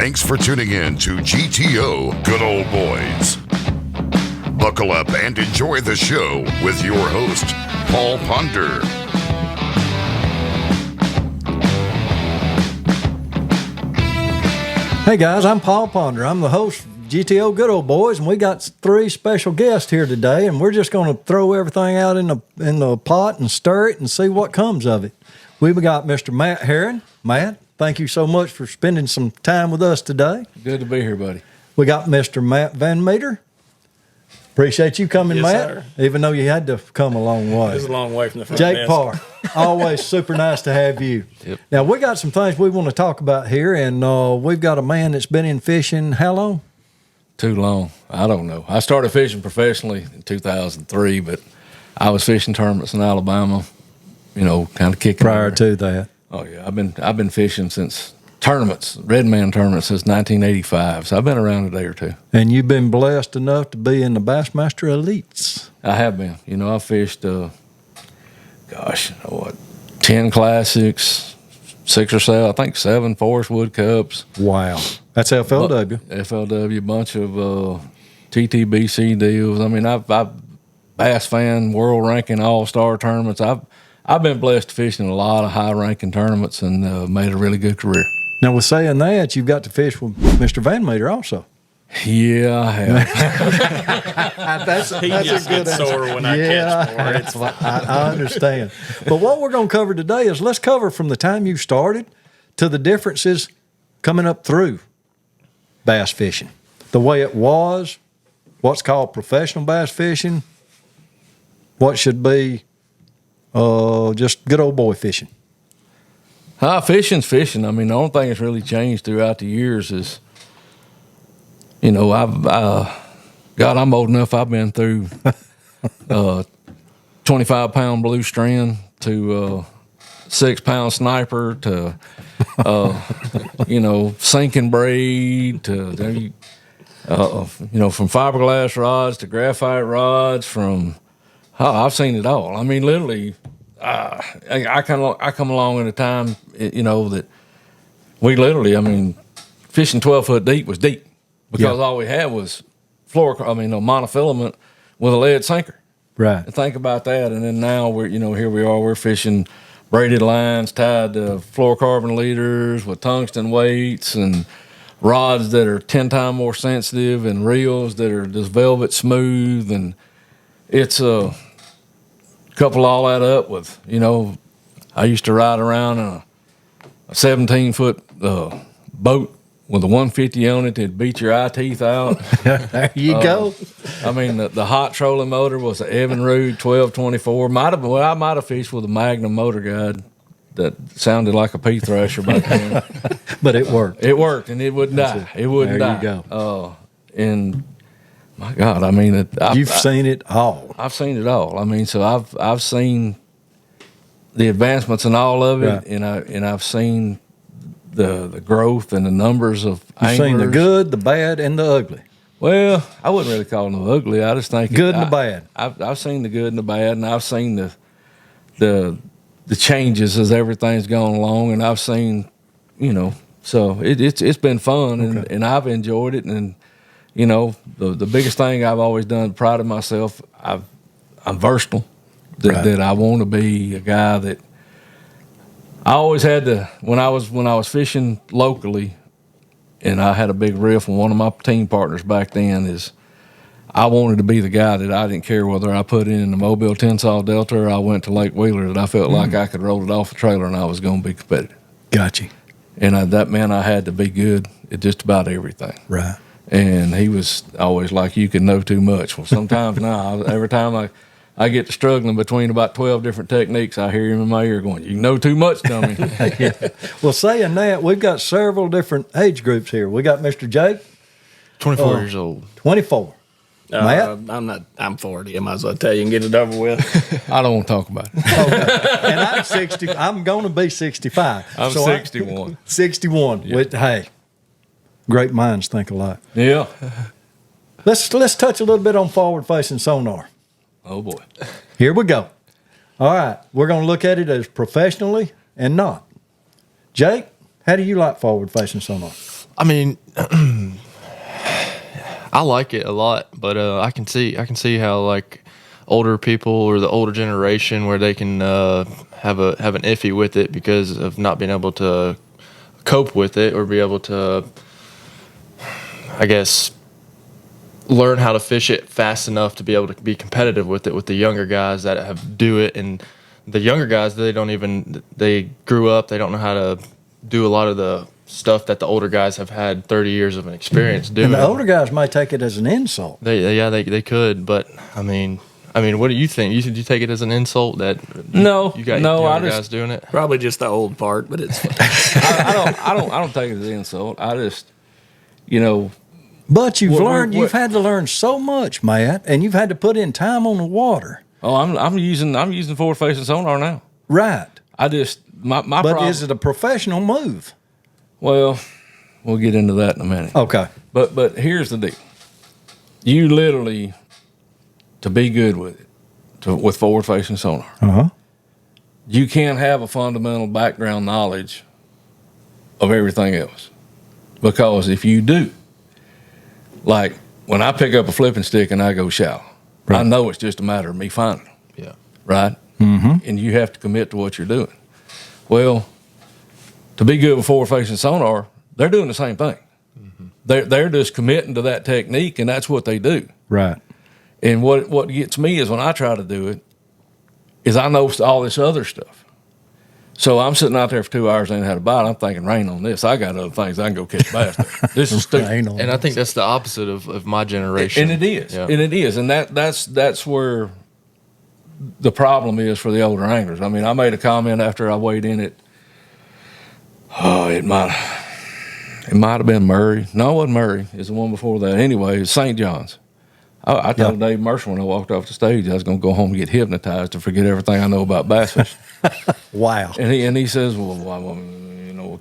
Thanks for tuning in to GTO Good Old Boys. Buckle up and enjoy the show with your host, Paul Ponder. Hey guys, I'm Paul Ponder. I'm the host of GTO Good Old Boys, and we got three special guests here today, and we're just going to throw everything out in the pot and stir it and see what comes of it. We've got Mr. Matt Herren. Matt, thank you so much for spending some time with us today. Good to be here, buddy. We got Mr. Matt VanMeter. Appreciate you coming, Yes, Matt, sir. even though you had to come a long way. It was a long way from the front Jake desk. Parr, always super nice to have you. Yep. Now, we got some things we want to talk about here, and we've got a man that's been in fishing how long? Too long. I don't know. I started fishing professionally in 2003, but I was fishing tournaments in Alabama, kind of kicking. Prior to that. Oh yeah, I've been fishing since tournaments, Red Man tournaments since 1985. So I've been around a day or two. And you've been blessed enough to be in the Bassmaster Elites. I have been. I fished 10 classics, 6 or 7, I think 7 Forest Wood Cups. Wow. That's FLW. FLW, bunch of TTBC deals. I mean, I've Bass Fan World Ranking All-Star tournaments. I've been blessed to fish in a lot of high-ranking tournaments and made a really good career. Now, with saying that, you've got to fish with Mr. VanMeter also. Yeah, I have. He just gets sore when I catch more. I understand. But what we're going to cover today is let's cover from the time you started to the differences coming up through bass fishing. The way it was, what's called professional bass fishing, what should be just good old boy fishing. Fishing's fishing. I mean, the only thing that's really changed throughout the years is, I'm old enough. I've been through 25-pound blue strand to 6-pound sniper to sinking braid to from fiberglass rods to graphite rods. I've seen it all. I mean, literally, I come along at a time that we literally, fishing 12-foot deep was deep. Because all we had was monofilament with a lead sinker. Right. And think about that. And then now here we are, we're fishing braided lines tied to fluorocarbon leaders with tungsten weights and rods that are 10 times more sensitive and reels that are just velvet smooth. And it's couple all that up with, I used to ride around in a 17-foot boat with a 150 on it that'd beat your eye teeth out. There you go. The hot trolling motor was an Evinrude 1224. I might have fished with a Magnum motor guide that sounded like a pea thresher back then. But it worked. It worked, and it wouldn't die. It wouldn't die. There you go. And my God, you've seen it all. I've seen it all. So I've seen the advancements in all of it, right. and I've seen the growth and the numbers of You've anglers. seen the good, the bad, and the ugly. Well, I wouldn't really call them the ugly. I just think good and the bad. I've seen the good and the bad, and I've seen the changes as everything's gone along, and I've seen, so it's been fun, and I've enjoyed it, and the biggest thing I've always done, pride of myself, I'm versatile. That I want to be a guy that I always had to. When I was fishing locally, and I had a big riff with one of my team partners back then, is I wanted to be the guy that I didn't care whether I put it in the Mobile Tensile Delta or I went to Lake Wheeler, that I felt like I could roll it off a trailer and I was going to be competitive. Gotcha. And that meant I had to be good at just about everything. Right. And he was always like, you can know too much. Well, sometimes now, every time I get to struggling between about 12 different techniques, I hear him in my ear going, you know too much, dummy. Yeah. Well, saying that, we've got several different age groups here. We got Mr. Jake. 24 years old. 24. Matt? I'm 40. I might as well tell you and get it over with. I don't want to talk about it. Okay. And I'm 60. I'm going to be 65. I'm 61. 61. Yeah. Hey, great minds think alike. Yeah. Let's touch a little bit on forward-facing sonar. Oh, boy. Here we go. All right. We're going to look at it as professionally and not. Jake, how do you like forward-facing sonar? I mean, I like it a lot, but I can see how like older people or the older generation where they can have an iffy with it because of not being able to cope with it or be able to, I guess, learn how to fish it fast enough to be able to be competitive with it with the younger guys that have do it. And the younger guys, they grew up, they don't know how to do a lot of the stuff that the older guys have had 30 years of an experience doing. And the older guys might take it as an insult. They could, but I mean, what do you think? Did you take it as an insult that you got younger guys doing it? Probably just the old part, but it's I don't take it as an insult. I just, But you've had to learn so much, Matt, and you've had to put in time on the water. Oh, I'm using forward facing sonar now. Right. I just my But problem, is it a professional move? Well, we'll get into that in a minute. Okay. But here's the deal. You literally, to be good with it, with forward facing sonar, you can't have a fundamental background knowledge of everything else. Because if you do, like when I pick up a flipping stick and I go shallow, I know it's just a matter of me finding them. Yeah. Right? Mm-hmm. And you have to commit to what you're doing. Well, to be good with forward-facing sonar, they're doing the same thing. Mm-hmm. They're just committing to that technique, and that's what they do. Right. And what gets me is when I try to do it, is I know all this other stuff. So I'm sitting out there for 2 hours and ain't had a bite. I'm thinking, rain on this. I got other things I can go catch bass. This is stupid. And I think that's the opposite of my generation. And it is. Yeah. And it is. And that's where the problem is for the older anglers. I mean, I made a comment after I weighed in it. Oh, it might have been Murray. No, it wasn't Murray. It's the one before that. Anyway, it's St. John's. I told Dave Mercer when I walked off the stage I was going to go home and get hypnotized to forget everything I know about bass fishing. Wow. And he says, well,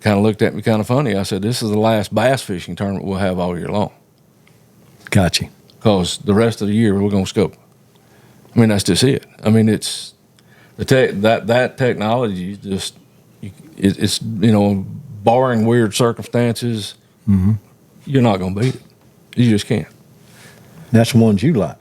kind of looked at me kind of funny. I said, this is the last bass fishing tournament we'll have all year long. Gotcha. Because the rest of the year we're going to scope. I mean, that's just it. I mean, it's that technology just it's barring weird circumstances, you're not going to beat it. You just can't. That's the ones you like.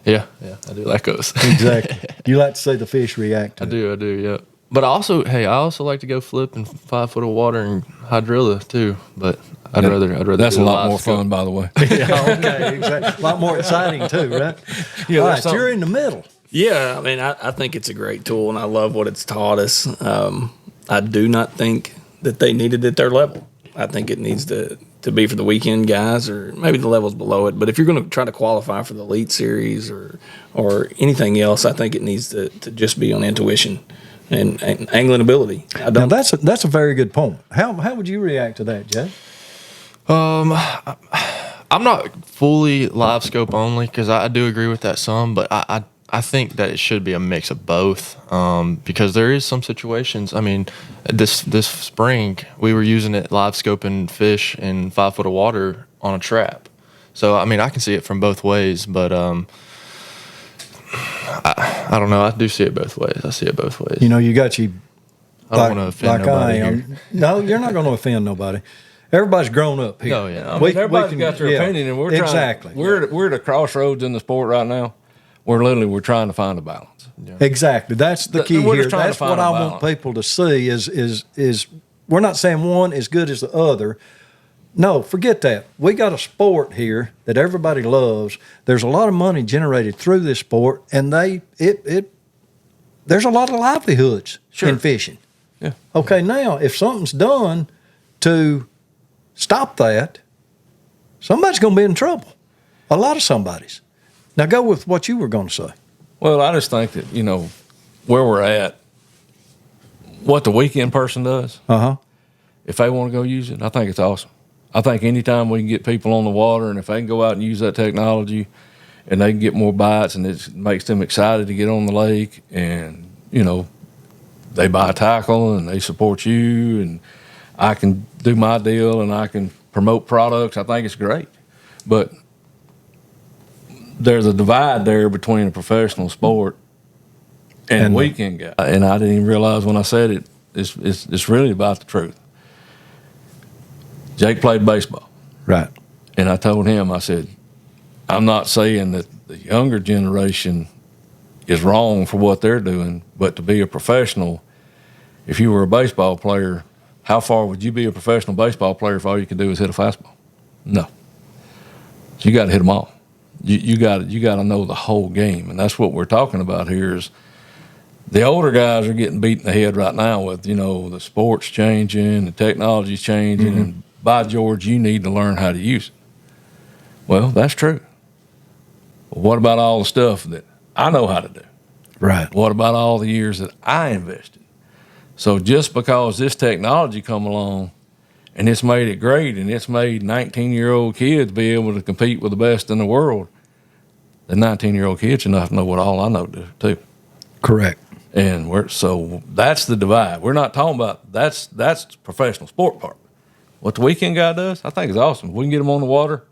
Yeah, I do like those. Exactly. You like to see the fish react to I do, yeah. But I also like to go flip in 5 foot of water and hydrilla too. But I'd rather. That's do a lot more scope. fun, by the way. Yeah, okay, exactly. A lot more exciting too, right? Yeah, all right, you're in the middle. Yeah, I mean, I think it's a great tool, and I love what it's taught us. I do not think that they need it at their level. I think it needs to be for the weekend guys or maybe the levels below it. But if you're going to try to qualify for the Elite Series or anything else, I think it needs to just be on intuition and angling ability. Now, that's a very good point. How would you react to that, Jay? I'm not fully live scope only because I do agree with that some, but I think that it should be a mix of both because there is some situations. I mean, this spring we were using it live scoping fish in 5 foot of water on a trap. So I mean, I can see it from both ways, but I don't know. I do see it both ways. I see it both ways. You got you. I don't want to offend nobody here. No, you're not going to offend nobody. Everybody's grown up here. Oh yeah. I mean, everybody's got their opinion, and we're exactly. We're at a crossroads in the sport right now. We're trying to find a balance. Yeah. Exactly. That's the key here. That's what I want people to see is we're not saying one is good as the other. No, forget that. We got a sport here that everybody loves. There's a lot of money generated through this sport, and there's a lot of livelihoods in fishing. Yeah. Okay, now if something's done to stop that, somebody's going to be in trouble. A lot of somebody's. Now go with what you were going to say. Well, I just think that, where we're at, what the weekend person does, if they want to go use it, I think it's awesome. I think anytime we can get people on the water and if they can go out and use that technology and they can get more bites and it makes them excited to get on the lake and, they buy a tackle and they support you and I can do my deal and I can promote products, I think it's great. But there's a divide there between a professional sport and weekend guy. And I didn't even realize when I said it, it's really about the truth. Jake played baseball. Right. And I told him, I said, I'm not saying that the younger generation is wrong for what they're doing, but to be a professional, if you were a baseball player, how far would you be a professional baseball player if all you could do is hit a fastball? No. You got to hit them all. You got to know the whole game, and that's what we're talking about here. Is the older guys are getting beat in the head right now with the sports changing, the technology's changing, and by George, you need to learn how to use it. Well, that's true. But what about all the stuff that I know how to do? Right. What about all the years that I invested? So just because this technology come along and it's made it great and it's made 19-year-old kids be able to compete with the best in the world, the 19-year-old kids should not know what all I know too. Correct. And so that's the divide. We're not talking about that's the professional sport part. What the weekend guy does, I think is awesome. We can get them on the water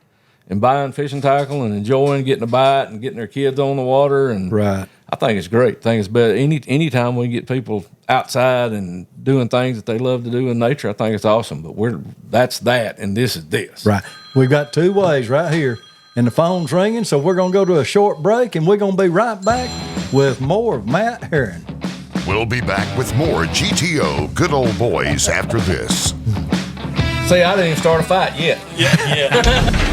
and buying fishing tackle and enjoying getting a bite and getting their kids on the water. And Right. I think it's great. I think it's better. Anytime we get people outside and doing things that they love to do in nature, I think it's awesome. But that's that, and this is this. Right. We've got two ways right here, and the phone's ringing, so we're going to go to a short break, and we're going to be right back with more of Matt Herren. We'll be back with more GTO Good Old Boys after this. See, I didn't even start a fight yet. Yeah.